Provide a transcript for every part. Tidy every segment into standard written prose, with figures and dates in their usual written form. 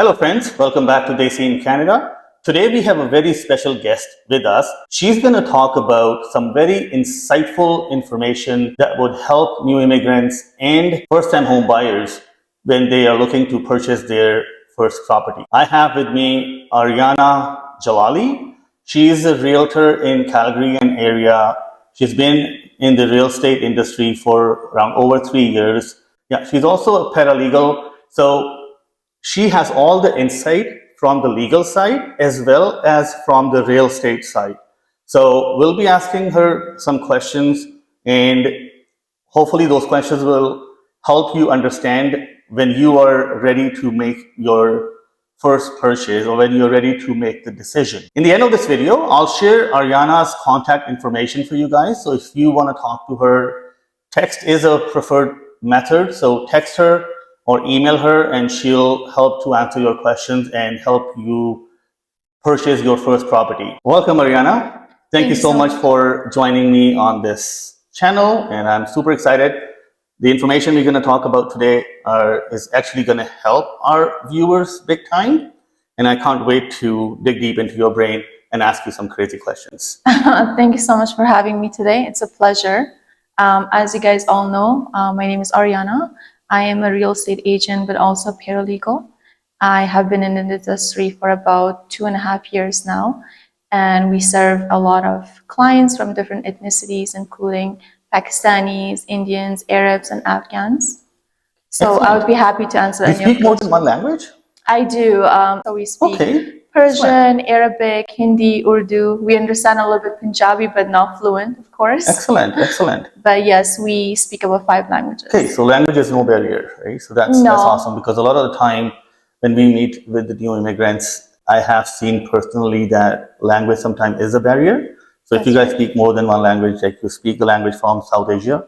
Hello friends, welcome back to Desi in Canada. Today we have a very special guest with us. She's going to talk about some very insightful information that would help new immigrants and first-time home buyers when they are looking to purchase their first property. I have with me Ariana Jalali. She is a realtor in Calgary and area. She's been in the real estate industry for around over 3 years. Yeah, she's also a paralegal. So she has all the insight from the legal side as well as from the real estate side. So we'll be asking her some questions, and hopefully those questions will help you understand when you are ready to make your first purchase or when you're ready to make the decision. In the end of this video, I'll share Ariana's contact information for you guys. So if you want to talk to her, text is a preferred method. So text her or email her and she'll help to answer your questions and help you purchase your first property. Welcome, Ariana. Thank you so much for joining me on this channel, and I'm super excited. The information we're going to talk about today is actually going to help our viewers big time, and I can't wait to dig deep into your brain and ask you some crazy questions. Thank you so much for having me today. It's a pleasure. As you guys all know, my name is Ariana. I am a real estate agent, but also paralegal. I have been in the industry for about 2.5 years now, and we serve a lot of clients from different ethnicities, including Pakistanis, Indians, Arabs, and Afghans. So excellent. I would be happy to answer any of your questions. You speak more than one language? I do. So we speak Persian, Arabic, Hindi, Urdu. We understand a little bit Punjabi, but not fluent, of course. Excellent, excellent. But yes, we speak about 5 languages. Okay, so language is no barrier, right? So that's awesome, because a lot of the time when we meet with the new immigrants, I have seen personally that language sometimes is a barrier. So if you guys speak more than one language, like you speak the language from South Asia,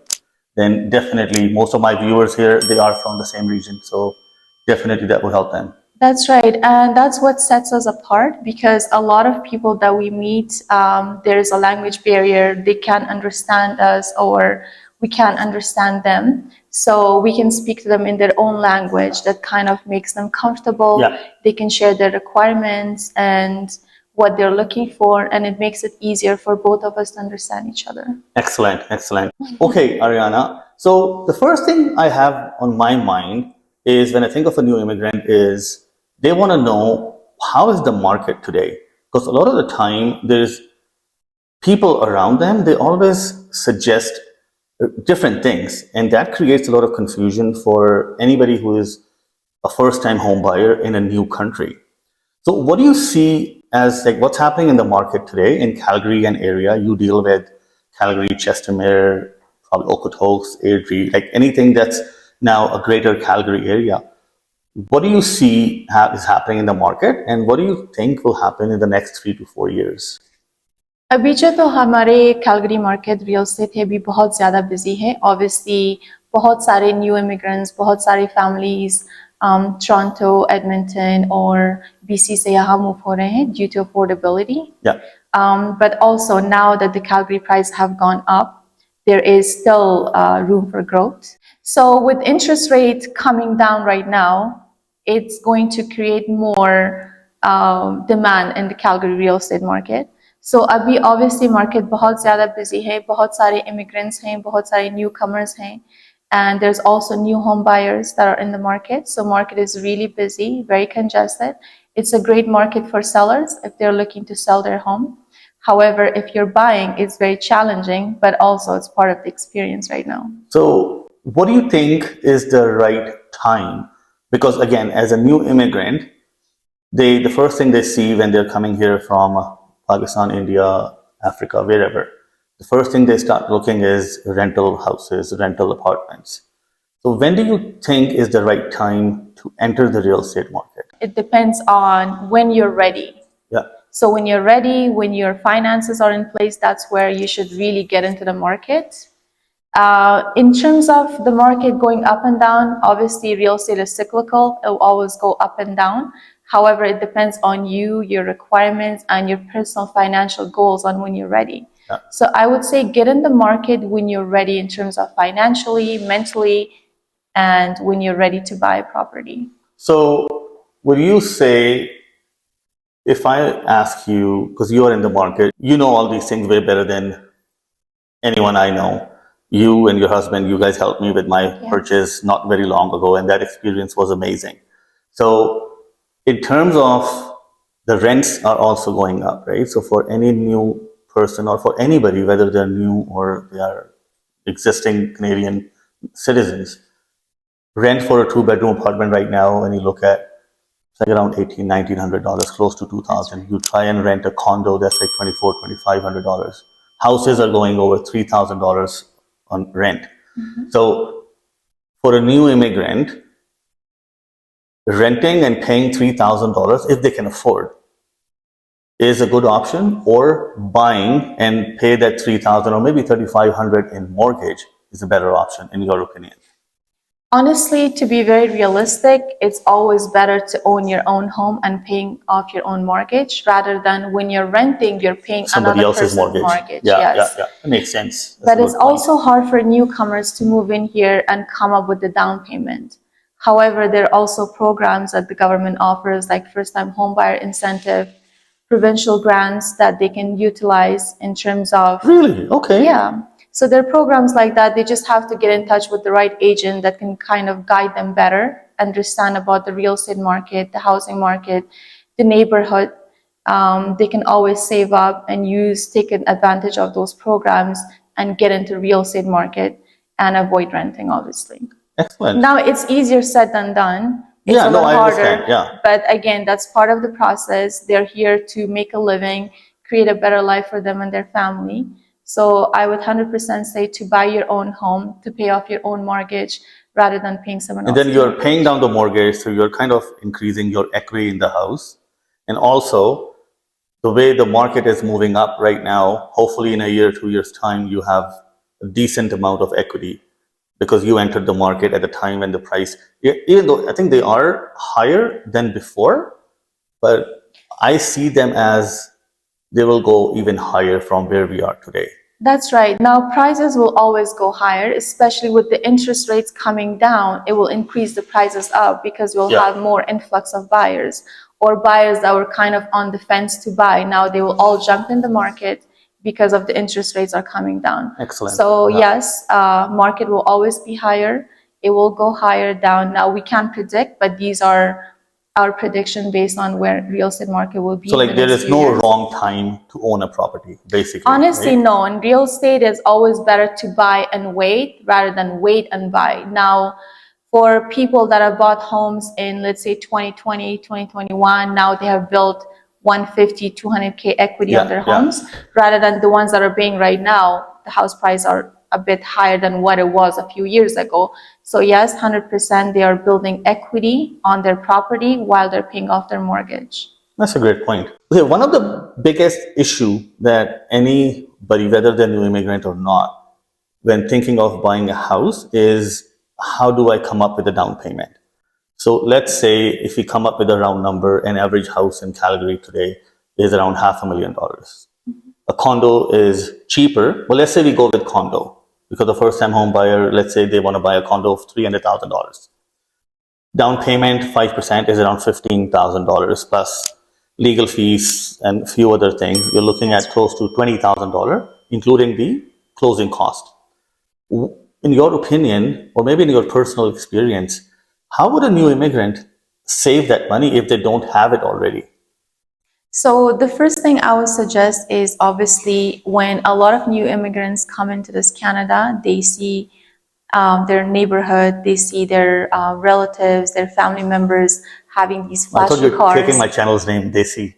then definitely most of my viewers here, they are from the same region. So definitely that would help them. That's right. And that's what sets us apart, because a lot of people that we meet, there's a language barrier. They can't understand us or we can't understand them. So we can speak to them in their own language that kind of makes them comfortable. Yeah. They can share their requirements and what they're looking for, and it makes it easier for both of us to understand each other. Excellent, excellent. Okay, Ariana. So the first thing I have on my mind is when I think of a new immigrant is they want to know, how is the market today? Because a lot of the time there's people around them, they always suggest different things, and that creates a lot of confusion for anybody who is a first-time home buyer in a new country. So what do you see as like what's happening in the market today in Calgary and area? You deal with Calgary, Chestermere, probably Okotoks, Airdrie, like anything that's now a greater Calgary area. What do you see is happening in the market, and what do you think will happen in the next 3 to 4 years? अभी जो तो हमारे Calgary market real estate है भी बहुत ज़्यादा busy है. Obviously बहुत सारे न्यू इमिग्रेंट्स, बहुत सारी फैमिलीज टोरंटो, एडमिंटन और बीसी से यहाँ मूव हो रहे हैं due to affordability. But also now that the Calgary price have gone up, there is still room for growth. So with interest rate coming down right now, it's going to create more demand in the Calgary real estate market. So अभी obviously market बहुत ज़्यादा busy है, बहुत सारे immigrants हैं, बहुत सारे newcomers हैं, and there's also new home buyers that are in the market. So market is really busy, very congested. It's a great market for sellers if they're looking to sell their home. However, if you're buying, it's very challenging, but also it's part of the experience right now. So what do you think is the right time? Because again, as a new immigrant, the first thing they see when they're coming here from Pakistan, India, Africa, wherever, the first thing they start looking is rental houses, rental apartments. So when do you think is the right time to enter the real estate market? It depends on when you're ready. Yeah. So when you're ready, when your finances are in place, that's where you should really get into the market. In terms of the market going up and down, obviously real estate is cyclical. It will always go up and down. However, it depends on you, your requirements, and your personal financial goals on when you're ready. Yeah. So I would say get in the market when you're ready in terms of financially, mentally, and when you're ready to buy a property. So would you say, if I ask you, because you are in the market, you know all these things way better than anyone I know. You and your husband, you guys helped me with my purchase not very long ago, and that experience was amazing. So, in terms of the rents are also going up, right? So, for any new person or for anybody, whether they're new or they are existing Canadian citizens, rent for a two-bedroom apartment right now, when you look at, it's like around $1,800, close to $2,000. You try and rent a condo, that's like $2,500. Houses are going over $3,000 on rent. So for a new immigrant, renting and paying $3,000 if they can afford is a good option, or buying and pay that $3,000 or maybe $3,500 in mortgage is a better option, in your opinion? Honestly, to be very realistic, it's always better to own your own home and paying off your own mortgage rather than when you're renting, you're paying Somebody another else's person's mortgage. Yes. That makes sense. That's But a good it's point. also hard for newcomers to move in here and come up with the down payment. However, there are also programs that the government offers, like first-time homebuyer incentive, provincial grants that they can utilize in terms of Really? Okay. yeah. So there are programs like that. They just have to get in touch with the right agent that can kind of guide them better, understand about the real estate market, the housing market, the neighborhood. They can always save up and take advantage of those programs and get into real estate market and avoid renting, obviously. Excellent. Now it's easier said than done. It's Yeah, a no, lot I harder. understand. Yeah. But again, that's part of the process. They're here to make a living, create a better life for them and their family. So I would 100% say to buy your own home, to pay off your own mortgage rather than paying someone And else's then you're mortgage. paying down the mortgage, so you're kind of increasing your equity in the house. And also, the way the market is moving up right now, hopefully in a year, 2 years' time, you have a decent amount of equity because you entered the market at a time when the price, even though I think they are higher than before, but I see them as they will go even higher from where we are today. That's right. Now, prices will always go higher, especially with the interest rates coming down. It will increase the prices up because we'll have more influx of buyers or buyers that were kind of on the fence to buy. Now they will all jump in the market because of the interest rates are coming down. Excellent. So yes, market will always be higher. It will go higher, down. Now we can't predict, but these are our prediction based on where real estate market will be. So in like the there next is few no years. wrong time to own a property, basically. Honestly, right? no. In real estate, it's always better to buy and wait rather than wait and buy. Now, for people that have bought homes in, let's say, 2020, 2021, now they have built 150, 200K equity on their homes, rather than the ones that are paying right now. The house price are a bit higher than what it was a few years ago. So yes, 100% they are building equity on their property while they're paying off their mortgage. That's a great point. Okay, one of the biggest issue that anybody, whether they're new immigrant or not, when thinking of buying a house is, how do I come up with a down payment? So let's say if we come up with a round number, an average house in Calgary today is around $500,000. A condo is cheaper. Well, let's say we go with condo because the first time home buyer, let's say they want to buy a condo of $300,000. Down payment, 5% is around $15,000 plus legal fees and a few other things. You're looking at close to $20,000, including the closing cost. In your opinion, or maybe in your personal experience, how would a new immigrant save that money if they don't have it already? So the first thing I would suggest is obviously when a lot of new immigrants come into this Canada, they see their neighborhood, they see their relatives, their family members having these I thought flashy you're cars. taking my channel's name, Desi.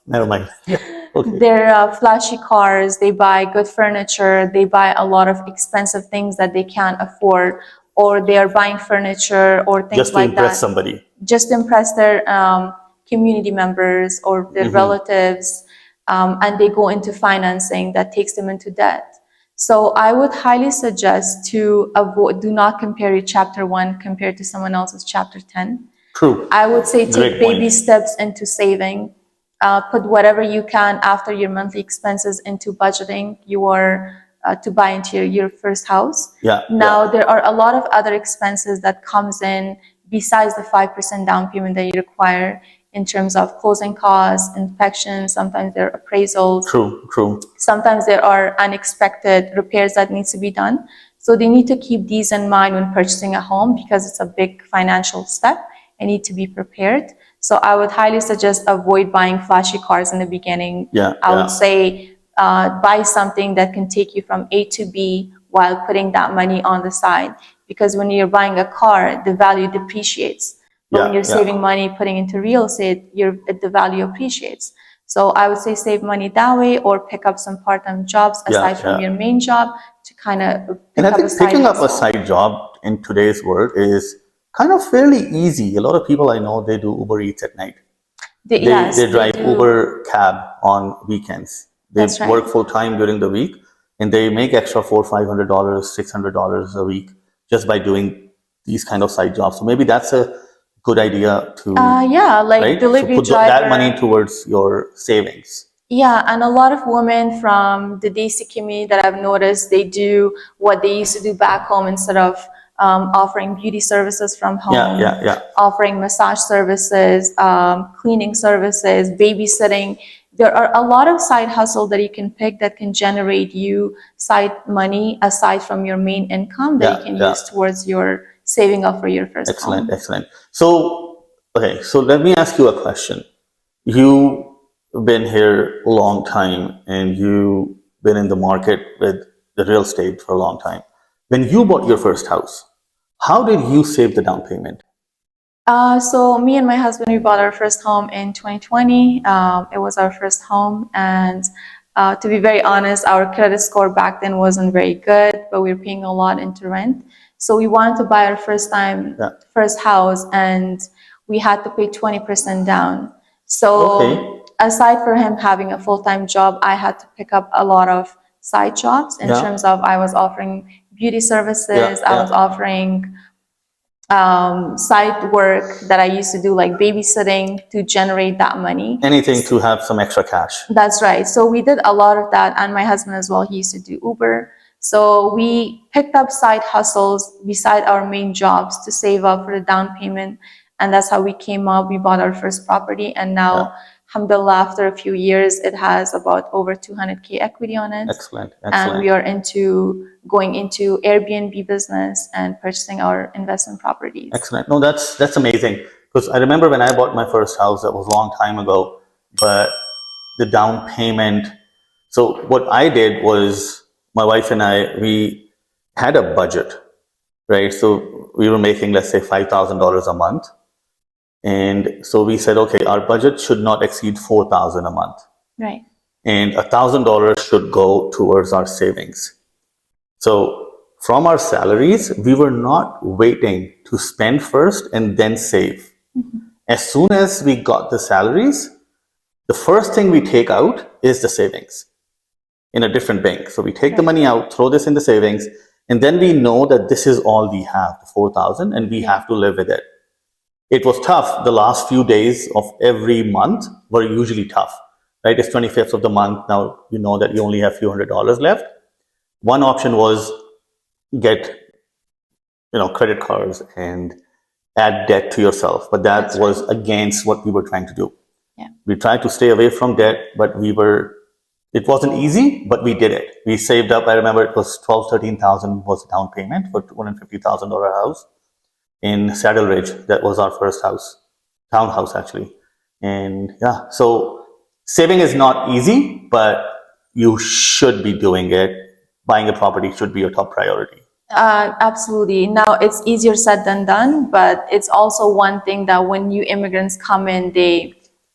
Never mind. Yeah. Okay. Their flashy cars, they buy good furniture, they buy a lot of expensive things that they can't afford, or they are buying furniture or things Just to like impress that. somebody. Just to impress their community members or their relatives, and they go into financing that takes them into debt. So I would highly suggest to avoid, do not compare your chapter 1 compared to someone else's chapter 10. True. I would say take Great baby point. steps into saving. Put whatever you can after your monthly expenses into budgeting your to buy into your first house. Yeah. Now there are a lot of other expenses that comes in besides the 5% down payment that you require in terms of closing costs, inspections, sometimes there are appraisals. True. Sometimes there are unexpected repairs that needs to be done. So they need to keep these in mind when purchasing a home because it's a big financial step and need to be prepared. So I would highly suggest avoid buying flashy cars in the beginning. I would say buy something that can take you from A to B while putting that money on the side. Because when you're buying a car, the value depreciates. But when you're saving money, putting into real estate, the value appreciates. So I would say save money that way, or pick up some part-time jobs aside from your main job to kind of and I think picking up a side job in today's world is kind of fairly easy. A lot of people I know, they do Uber Eats at night. They drive Uber cab on weekends. They work full time during the week, and they make extra $400, $500, $600 a week just by doing these kind of side jobs. So maybe that's a good idea to delivery so put driver, that money towards your savings. Yeah, and a lot of women from the DC community that I've noticed, they do what they used to do back home instead of offering beauty services from home, offering massage services, cleaning services, babysitting. There are a lot of side hustles that you can pick that can generate you side money aside from your main income that you can use towards your saving up for your first home. Excellent. So, okay, so let me ask you a question. You've been here a long time and you've been in the market with the real estate for a long time. When you bought your first house, how did you save the down payment? So me and my husband, we bought our first home in 2020. It was our first home, and to be very honest, our credit score back then wasn't very good, but we were paying a lot into rent. So we wanted to buy our first house, and we had to pay 20% down. So aside from him having a full-time job, I had to pick up a lot of side jobs in terms of I was offering beauty services, I was offering side work that I used to do, like babysitting, to generate that money. Anything to have some extra cash. That's right. So we did a lot of that, and my husband as well, he used to do Uber. So we picked up side hustles beside our main jobs to save up for the down payment, and that's how we came up. We bought our first property, and now alhamdulillah, after a few years, it has about over 200K equity on it. Excellent. And we are going into Airbnb business and purchasing our investment properties. Excellent. No, that's amazing. Because I remember when I bought my first house, that was a long time ago, but the down payment. So what I did was, my wife and I, we had a budget, right? So we were making, let's say, $5,000 a month. And so we said, okay, our budget should not exceed $4,000 a month. Right. And $1,000 should go towards our savings. So from our salaries, we were not waiting to spend first and then save. As soon as we got the salaries, the first thing we take out is the savings in a different bank. So we take the money out, throw this in the savings, and then we know that this is all we have, the 4,000, and we have to live with it. It was tough. The last few days of every month were usually tough, right? It's 25th of the month. Now you know that you only have a few $100s left. One option was get, credit cards and add debt to yourself, but that was against what we were trying to do. We tried to stay away from debt, but it wasn't easy, but we did it. We saved up. I remember it was $13,000 was the down payment for $250,000 house in Saddle Ridge. That was our first house, townhouse actually. And so saving is not easy, but you should be doing it. Buying a property should be your top priority. Absolutely. Now, it's easier said than done, but it's also one thing that when new immigrants come in, they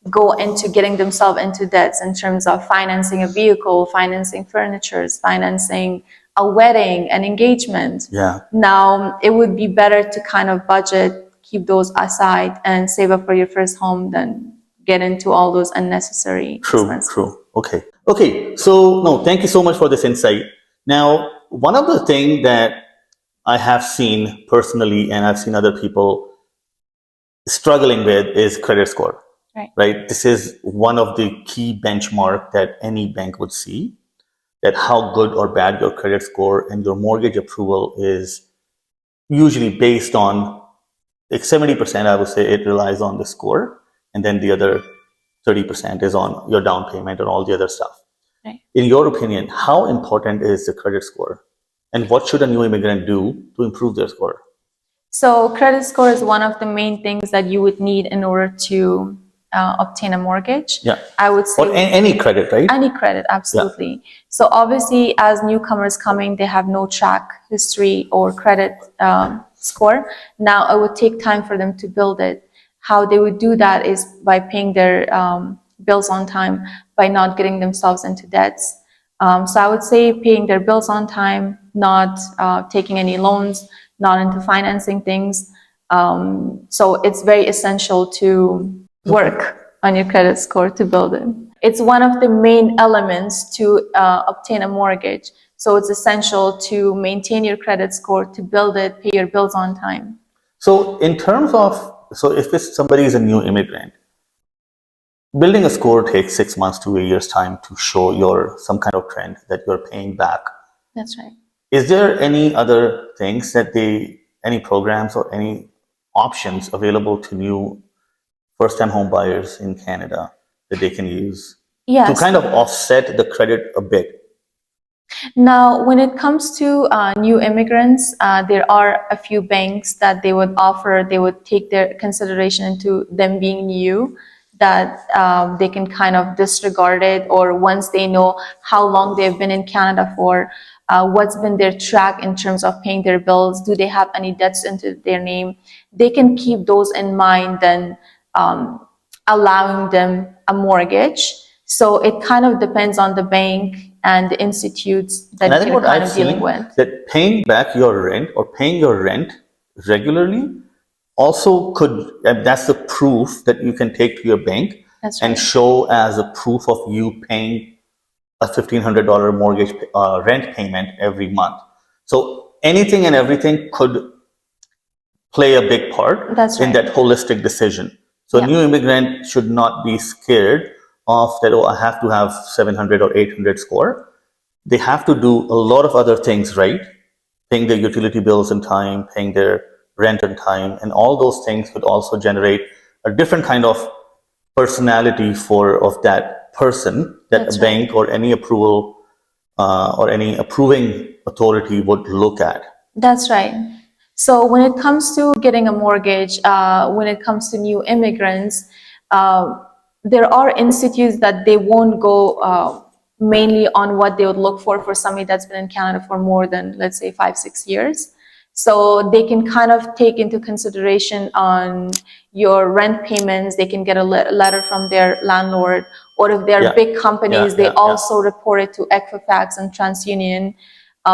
go into getting themselves into debts in terms of financing a vehicle, financing furniture, financing a wedding, an engagement. Now, it would be better to kind of budget, keep those aside, and save up for your first home than get into all those unnecessary expenses. True. Okay. So, no, thank you so much for this insight. Now, one of the things that I have seen personally, and I've seen other people struggling with, is credit score. Right? This is one of the key benchmark that any bank would see, that how good or bad your credit score and your mortgage approval is usually based on like 70%, I would say it relies on the score, and then the other 30% is on your down payment and all the other stuff. Right. In your opinion, how important is the credit score, and what should a new immigrant do to improve their score? So credit score is one of the main things that you would need in order to obtain a mortgage. Yeah. I would say Or any credit, right? any credit, absolutely. So obviously, as newcomers coming, they have no track history or credit score. Now it would take time for them to build it. How they would do that is by paying their bills on time, by not getting themselves into debts. So I would say paying their bills on time, not taking any loans, not into financing things. So it's very essential to work on your credit score to build it. It's one of the main elements to obtain a mortgage. So it's essential to maintain your credit score, to build it, pay your bills on time. So in terms of, so if somebody is a new immigrant, building a score takes 6 months to a year's time to show some kind of trend that you're paying back. That's right. Is there any other things that any programs or any options available to new first-time home buyers in Canada that they can use Yes. to kind of offset the credit a bit? Now, when it comes to new immigrants, there are a few banks that they would offer, they would take their consideration into them being new, that they can kind of disregard it, or once they know how long they've been in Canada for, what's been their track in terms of paying their bills, do they have any debts into their name, they can keep those in mind then allowing them a mortgage. So it kind of depends on the bank and the institutes that you're kind of dealing with. That paying back your rent or paying your rent regularly also could, and that's the proof that you can take to your bank. That's right. And show as a proof of you paying a $1,500 mortgage rent payment every month. So anything and everything could play a big part That's right. in that holistic decision. So a new immigrant should not be scared of that, oh, I have to have 700 or 800 score. They have to do a lot of other things right, paying their utility bills in time, paying their rent in time, and all those things could also generate a different kind of personality of that person that That's a bank or any approval or any approving authority would look at. That's right. So when it comes to getting a mortgage, when it comes to new immigrants, there are institutes that they won't go mainly on what they would look for somebody that's been in Canada for more than, let's say, 5-6 years. So they can kind of take into consideration on your rent payments. They can get a letter from their landlord, or if they're big companies, they also report it to Equifax and TransUnion.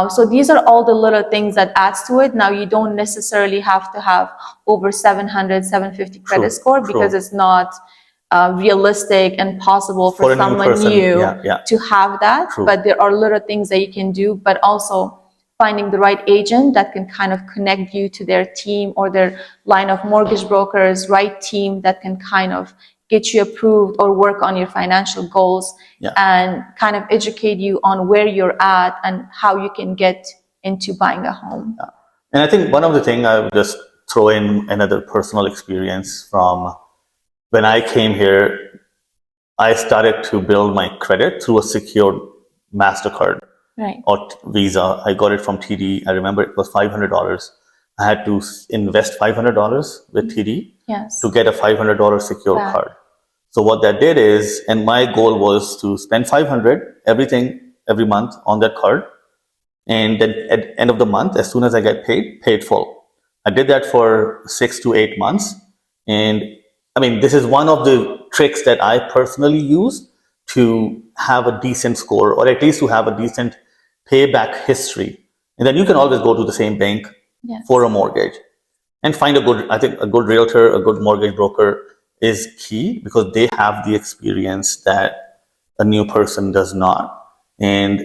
So these are all the little things that adds to it. Now, you don't necessarily have to have over 700, 750 credit score, because it's not realistic and possible for someone new to have that. But there are little things that you can do, but also finding the right agent that can kind of connect you to their team or their line of mortgage brokers, right team that can kind of get you approved or work on your financial goals and kind of educate you on where you're at and how you can get into buying a home. And I think one of the things I would just throw in another personal experience from when I came here, I started to build my credit through a secured MasterCard. Right. Or Visa. I got it from TD. I remember it was $500. I had to invest $500 with TD to get a $500 secure card. So what that did is, and my goal was to spend $500 every month on that card, and then at the end of the month, as soon as I get paid full. I did that for 6 to 8 months, and I mean, this is one of the tricks that I personally use to have a decent score, or at least to have a decent payback history. And then you can always go to the same bank for a mortgage and find I think a good realtor, a good mortgage broker is key, because they have the experience that a new person does not. And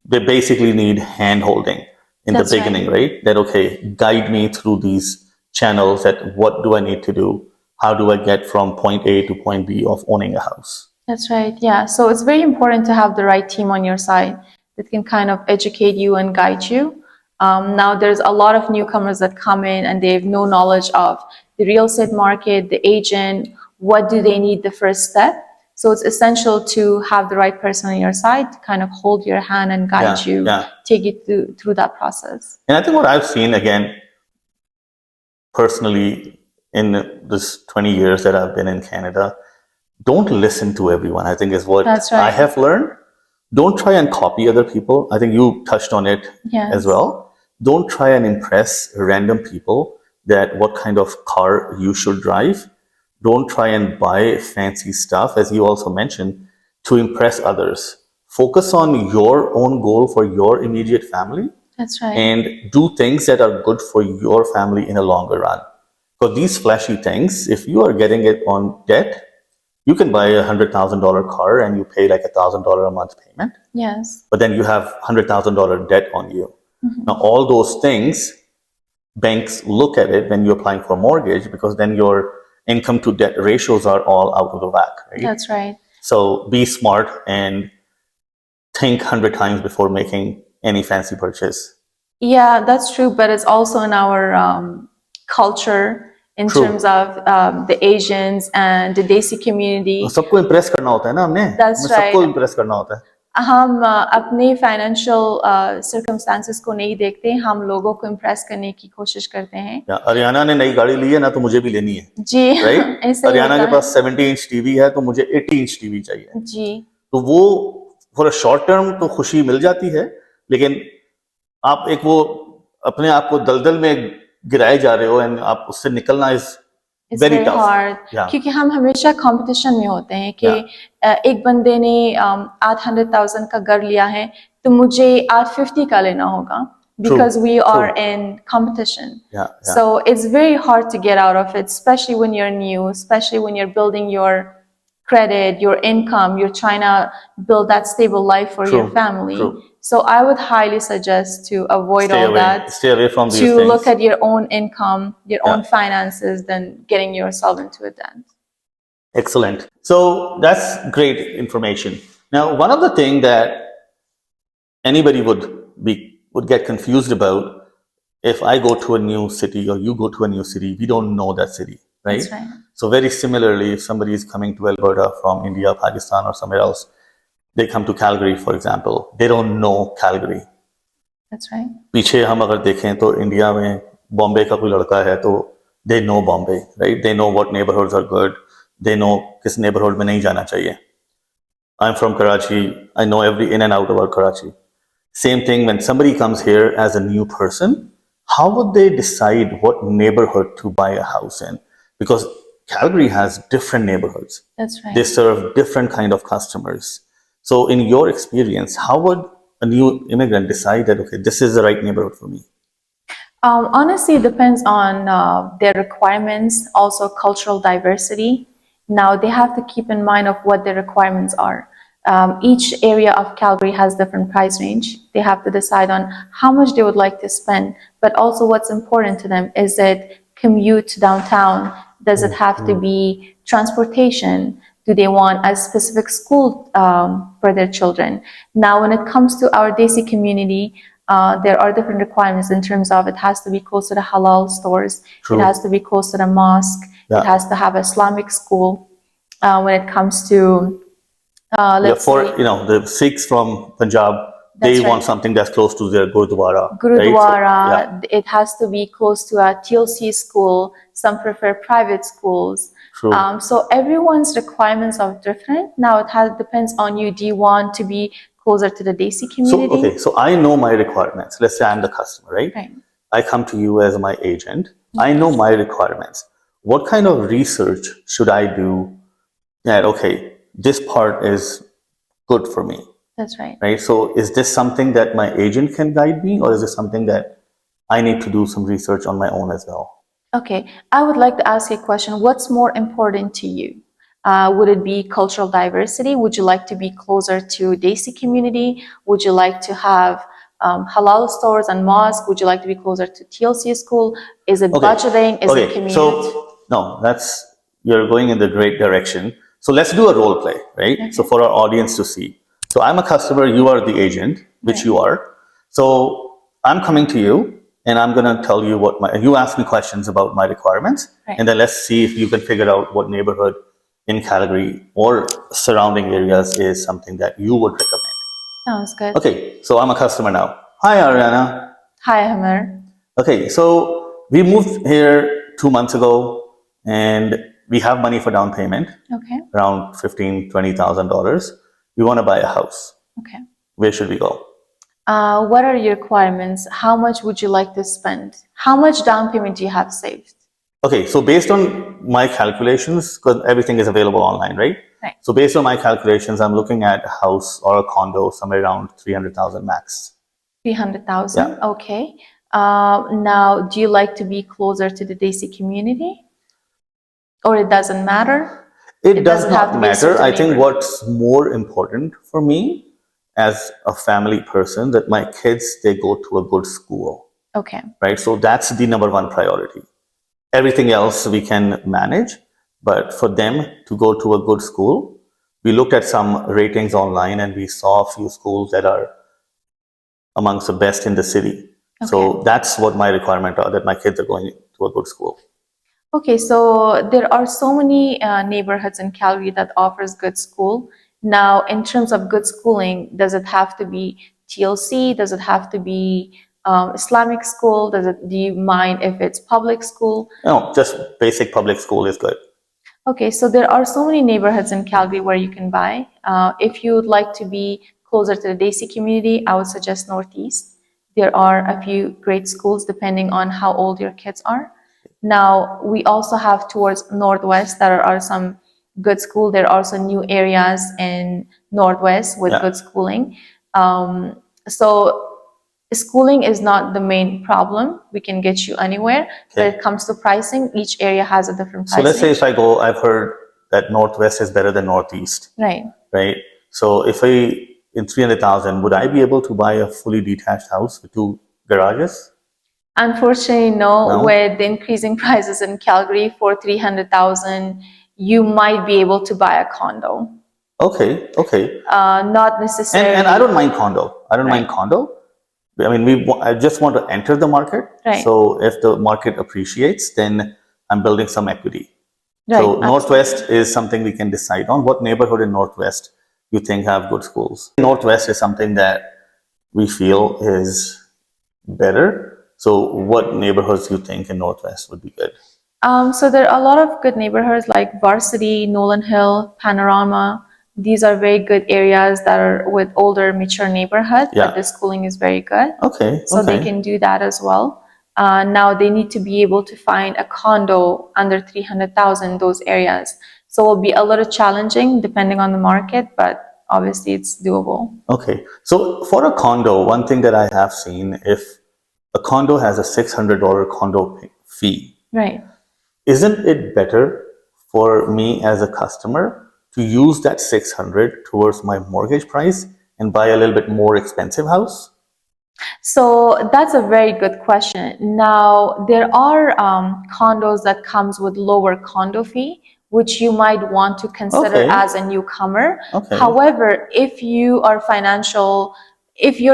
they basically need hand holding in the beginning, right? That, okay, guide me through these channels, that what do I need to do? How do I get from point A to point B of owning a house? That's right. Yeah. So it's very important to have the right team on your side that can kind of educate you and guide you. Now there's a lot of newcomers that come in and they have no knowledge of the real estate market, the agent, what do they need the first step. So it's essential to have the right person on your side to kind of hold your hand and guide you, take you through that process. And I think what I've seen, again, personally, in this 20 years that I've been in Canada, don't listen to everyone, I think is what I have learned. Don't try and copy other people. I think you touched on it as well. Don't try and impress random people that what kind of car you should drive. Don't try and buy fancy stuff, as you also mentioned, to impress others. Focus on your own goal for your immediate family. That's right. And do things that are good for your family in a longer run. Because these flashy things, if you are getting it on debt, you can buy a $100,000 car and you pay like $1,000 a month payment. Yes. But then you have $100,000 debt on you. Now, all those things, banks look at it when you're applying for a mortgage, because then your income to debt ratios are all out of the whack, right? That's right. So be smart and think 100 times before making any fancy purchase. Yeah, that's true. But it's also in our culture in terms of the Asians and the Desi community. सबको impress करना होता है ना हमने. That's right. सबको impress करना होता है. हम अपने फाइनेंशियल सर्कमस्टांसेस को नहीं देखते, हम लोगों को इम्प्रेस करने की कोशिश करते हैं. हरियाणा ने नई गाड़ी ली है ना, तो मुझे भी लेनी है जी. राइट. हरियाणा के पास 70 इंच टीवी है तो मुझे 80 इंच टीवी चाहिए जी. तो वो फॉर अ शॉर्ट टर्म तो खुशी मिल जाती है, लेकिन आप एक वो अपने आप को दलदल में गिराए जा रहे हो एंड आप उससे निकलना इज It's very hard. क्योंकि हम हमेशा कंपटीशन में होते हैं कि एक बंदे ने 800,000 का घर लिया है तो मुझे 850 का लेना होगा, because we are in competition. So it's very hard to get out of it, especially when you're new, especially when you're building your credit, your income, you're trying to build that stable life for your family. So I would highly suggest to avoid all that. Stay away from these things. To look at your own income, your own finances, than getting yourself into a debt. Excellent. So that's great information. Now, one of the things that anybody would get confused about, if I go to a new city or you go to a new city, we don't know that city, right? That's right. So very similarly, if somebody is coming to Alberta from India, Pakistan, or somewhere else, they come to Calgary, for example, they don't know Calgary. That's right. पीछे हम अगर देखें तो India में बॉम्बे का कोई लड़का है तो they know Bombay, right? They know what neighborhoods are good. They know किस neighborhood में नहीं जाना चाहिए. I'm from Karachi. I know every in and out about Karachi. Same thing when somebody comes here as a new person, how would they decide what neighborhood to buy a house in? Because Calgary has different neighborhoods. That's right. They serve different kind of customers. So in your experience, how would a new immigrant decide that, okay, this is the right neighborhood for me? Honestly, it depends on their requirements, also cultural diversity. Now, they have to keep in mind of what their requirements are. Each area of Calgary has different price range. They have to decide on how much they would like to spend, but also what's important to them. Is it commute to downtown? Does it have to be transportation? Do they want a specific school for their children? Now, when it comes to our Desi community, there are different requirements in terms of it has to be close to the halal stores. It has to be close to the mosque. It has to have Islamic school. When it comes to, let's say, the Sikhs from Punjab, they want something that's close to their Gurudwara. Gurudwara. Right? So, it has to be close to a TLC school. Some prefer private schools. So everyone's requirements are different. Now it depends on you. Do you want to be closer to the Desi community? So I know my requirements. Let's say I'm the customer, right? I come to you as my agent. I know my requirements. What kind of research should I do that, okay, this part is good for me? That's right. Right. So is this something that my agent can guide me, or is this something that I need to do some research on my own as well? Okay, I would like to ask you a question. What's more important to you? Would it be cultural diversity? Would you like to be closer to Desi community? Would you like to have halal stores and mosque? Would you like to be closer to TLC school? Is it budgeting? Is it commute? So no, you're going in the great direction. So let's do a role play, right? So for our audience to see. So I'm a customer, you are the agent, which you are. So I'm coming to you and I'm going to tell you you ask me questions about my requirements. Right. And then let's see if you can figure out what neighborhood in Calgary or surrounding areas is something that you would recommend. Sounds good. Okay, so I'm a customer now. Hi, Ariana. Hi, Hammer. Okay, so we moved here 2 months ago and we have money for down payment, Okay. around $15,000-$20,000. We want to buy a house. Okay. Where should we go? What are your requirements? How much would you like to spend? How much down payment do you have saved? Okay, so based on my calculations, because everything is available online, right? Right. So based on my calculations, I'm looking at a house or a condo somewhere around 300,000 max. 300,000. Yeah. Okay. Now, do you like to be closer to the DC community, or it doesn't matter? It does doesn't have not to be a matter. certain I think neighborhood. what's more important for me as a family person, that my kids, they go to a good school, Okay. right? So that's the number one priority. Everything else we can manage, but for them to go to a good school, we looked at some ratings online and we saw a few schools that are amongst the best in the city. So that's what my requirement are, that my kids are going to a good school. Okay, so there are so many neighborhoods in Calgary that offers good school. Now, in terms of good schooling, does it have to be TLC? Does it have to be Islamic school? Do you mind if it's public school? No, just basic public school is good. Okay, so there are so many neighborhoods in Calgary where you can buy. If you would like to be closer to the Desi community, I would suggest Northeast. There are a few great schools depending on how old your kids are. Now, we also have towards Northwest, there are some good school. There are also new areas in Northwest with good schooling. So schooling is not the main problem. We can get you anywhere. When it comes to pricing, each area has a different pricing. So let's say if I go, I've heard that Northwest is better than Northeast. Right. Right. So if in 300,000, would I be able to buy a fully detached house with 2 garages? Unfortunately, no. With the increasing prices in Calgary for 300,000, you might be able to buy a condo. Okay. Not necessarily. And I don't mind condo. I don't mind condo. I mean, I just want to enter the market. Right. So if the market appreciates, then I'm building some equity. Right, so Northwest is something we can decide on. What neighborhood in Northwest you think have good schools? Northwest is something that we feel is better. So what neighborhoods you think in Northwest would be good? So there are a lot of good neighborhoods like Varsity, Nolan Hill, Panorama. These are very good areas that are with older, mature neighborhood, but the schooling is very good. Okay. So they can do that as well. Now they need to be able to find a condo under 300,000, those areas. So it will be a little challenging depending on the market, but obviously it's doable. Okay. So for a condo, one thing that I have seen, if a condo has a $600 condo fee, right? Isn't it better for me as a customer to use that 600 towards my mortgage price and buy a little bit more expensive house? So that's a very good question. Now, there are condos that comes with lower condo fee, which you might want to consider as a newcomer. However, if you're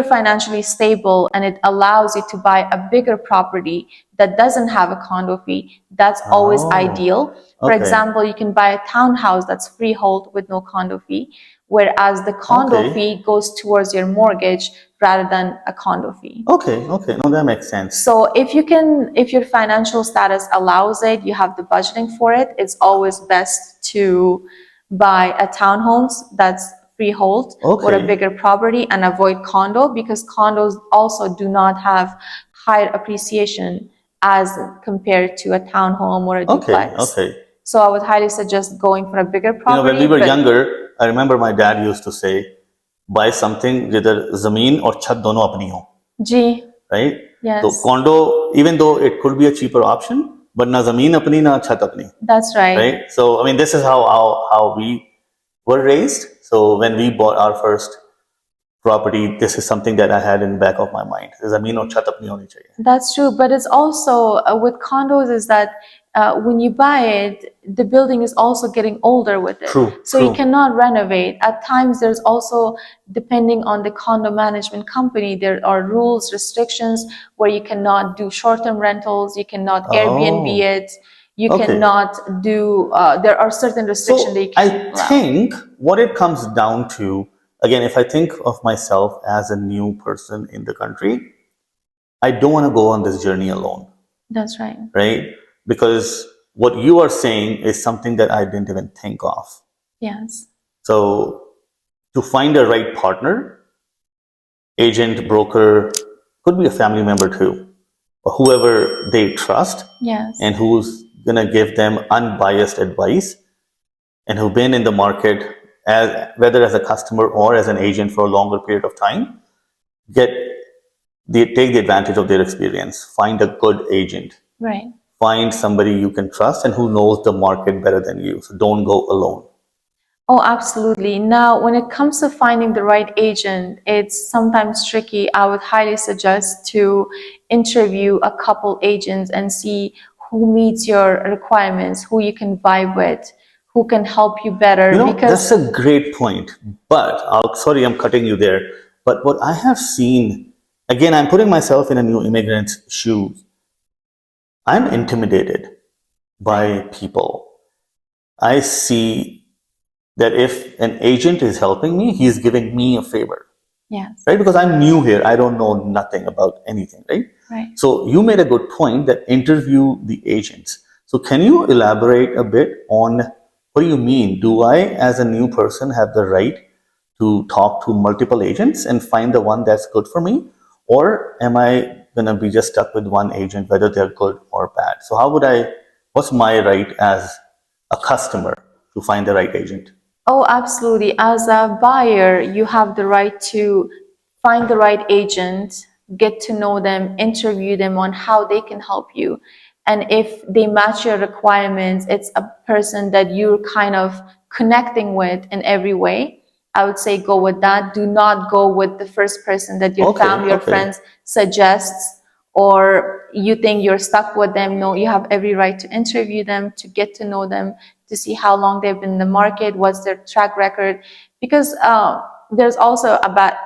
financially stable and it allows you to buy a bigger property that doesn't have a condo fee, that's always ideal. For example, you can buy a townhouse that's freehold with no condo fee, whereas the condo fee goes towards your mortgage rather than a condo fee. Okay. No, that makes sense. So if your financial status allows it, you have the budgeting for it, it's always best to buy a townhomes that's freehold or a bigger property and avoid condo, because condos also do not have higher appreciation as compared to a townhome or a duplex. So I would highly suggest going for a bigger property. When we were younger, I remember my dad used to say, buy something jidhar zameen aur chhat dono apni ho. Ji. Right? Yes. So condo, even though it could be a cheaper option, but na zameen apni, na chhat apni. That's right. Right? So, I mean, this is how we were raised. So when we bought our first property, this is something that I had in the back of my mind. Zameen aur chhat apni honi chahiye. That's true, but it's also with condos is that when you buy it, the building is also getting older with it. True, So you true. cannot renovate. At times, there's also, depending on the condo management company, there are rules, restrictions where you cannot do short-term rentals, you cannot Airbnb Oh, it, you okay. cannot do, there are certain restrictions So that you I can't allow. think what it comes down to, again, if I think of myself as a new person in the country, I don't want to go on this journey alone, That's right. right? Because what you are saying is something that I didn't even think of. Yes. So to find a right partner, agent, broker, could be a family member too, or whoever they trust, Yes. and who's going to give them unbiased advice, and who've been in the market as whether as a customer or as an agent for a longer period of time, take the advantage of their experience. Find a good agent. Right. Find somebody you can trust and who knows the market better than you. So don't go alone. Oh, absolutely. Now, when it comes to finding the right agent, it's sometimes tricky. I would highly suggest to interview a couple agents and see who meets your requirements, who you can vibe with, who can help you better. That's a great point. But sorry, I'm cutting you there. But what I have seen, again, I'm putting myself in a new immigrant's shoes. I'm intimidated by people. I see that if an agent is helping me, he's giving me a favor. Yes. Right? Because I'm new here. I don't know nothing about anything, right? Right. So you made a good point that interview the agents. So can you elaborate a bit on what do you mean? Do I, as a new person, have the right to talk to multiple agents and find the one that's good for me? Or am I going to be just stuck with one agent, whether they're good or bad? So what's my right as a customer to find the right agent? Oh, absolutely. As a buyer, you have the right to find the right agent, get to know them, interview them on how they can help you. And if they match your requirements, it's a person that you're kind of connecting with in every way. I would say go with that. Do not go with the first person that your family or friends suggests, or you think you're stuck with them. No, you have every right to interview them, to get to know them, to see how long they've been in the market, what's their track record, because there's also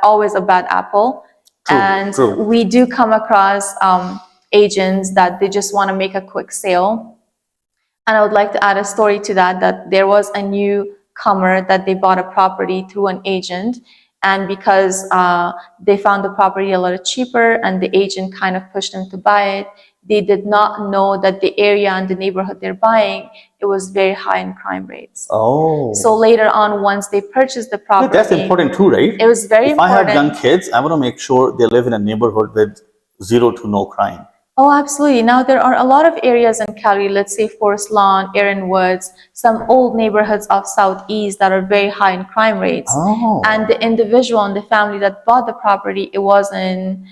always a bad apple. True. We do come across agents that they just want to make a quick sale. And I would like to add a story to that there was a newcomer that they bought a property through an agent. And because they found the property a little cheaper and the agent kind of pushed them to buy it, they did not know that the area and the neighborhood they're buying, it was very high in crime rates. Oh. So later on, once they purchased the property... Yeah, that's important too, right? It was very important. If I have young kids, I want to make sure they live in a neighborhood with zero to no crime. Oh, absolutely. Now, there are a lot of areas in Cali, let's say Forest Lawn, Erin Woods, some old neighborhoods of Southeast that are very high in crime rates. Oh. And the individual and the family that bought the property, it was in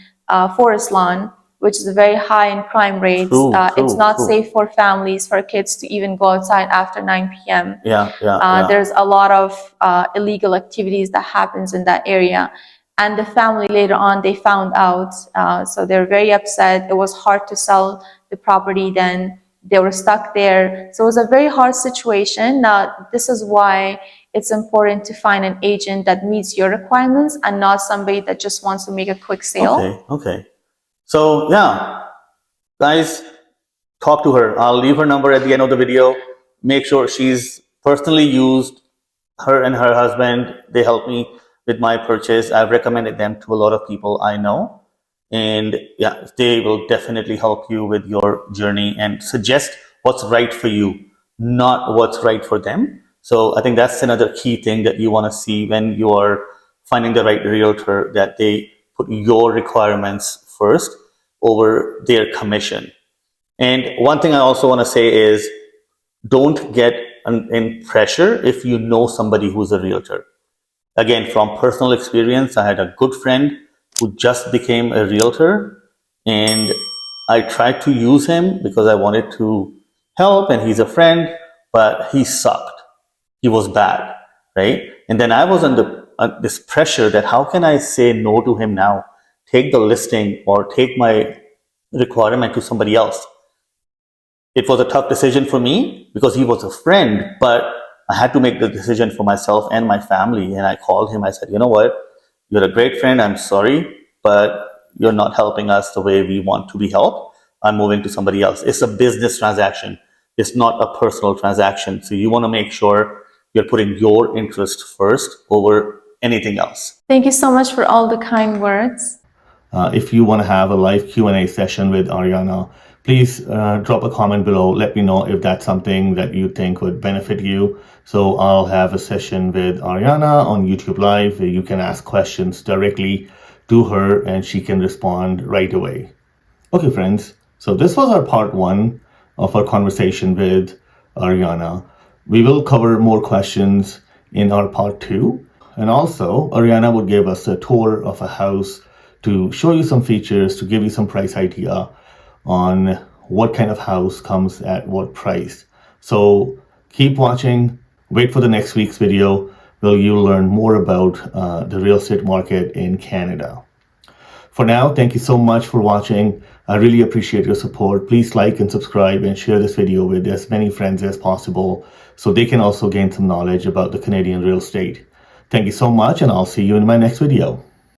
Forest Lawn, which is very high in crime rates. It's not safe for families, for kids to even go outside after 9 p.m. There's a lot of illegal activities that happens in that area. And the family later on, they found out, so they're very upset. It was hard to sell the property then. They were stuck there. So it was a very hard situation. Now, this is why it's important to find an agent that meets your requirements and not somebody that just wants to make a quick sale. Okay. So, yeah, guys, talk to her. I'll leave her number at the end of the video. Make sure she's personally used. Her and her husband, they helped me with my purchase. I've recommended them to a lot of people I know. And yeah, they will definitely help you with your journey and suggest what's right for you, not what's right for them. So I think that's another key thing that you want to see when you are finding the right realtor, that they put your requirements first over their commission. And one thing I also want to say is, don't get in pressure if you know somebody who's a realtor. Again, from personal experience, I had a good friend who just became a realtor, and I tried to use him because I wanted to help, and he's a friend, but he sucked. He was bad, right? And then I was under this pressure that how can I say no to him now? Take the listing or take my requirement to somebody else. It was a tough decision for me because he was a friend, but I had to make the decision for myself and my family. And I called him. I said, you know what? You're a great friend. I'm sorry, but you're not helping us the way we want to be helped. I'm moving to somebody else. It's a business transaction. It's not a personal transaction. So you want to make sure you're putting your interest first over anything else. Thank you so much for all the kind words. If you want to have a live Q&A session with Ariana, please drop a comment below. Let me know if that's something that you think would benefit you. So I'll have a session with Ariana on YouTube Live where you can ask questions directly to her and she can respond right away. Okay, friends. So this was our part 1 of our conversation with Ariana. We will cover more questions in our part 2. And also, Ariana would give us a tour of a house to show you some features, to give you some price idea on what kind of house comes at what price. So keep watching. Wait for the next week's video where you'll learn more about the real estate market in Canada. For now, thank you so much for watching. I really appreciate your support. Please like and subscribe and share this video with as many friends as possible so they can also gain some knowledge about the Canadian real estate. Thank you so much, and I'll see you in my next video.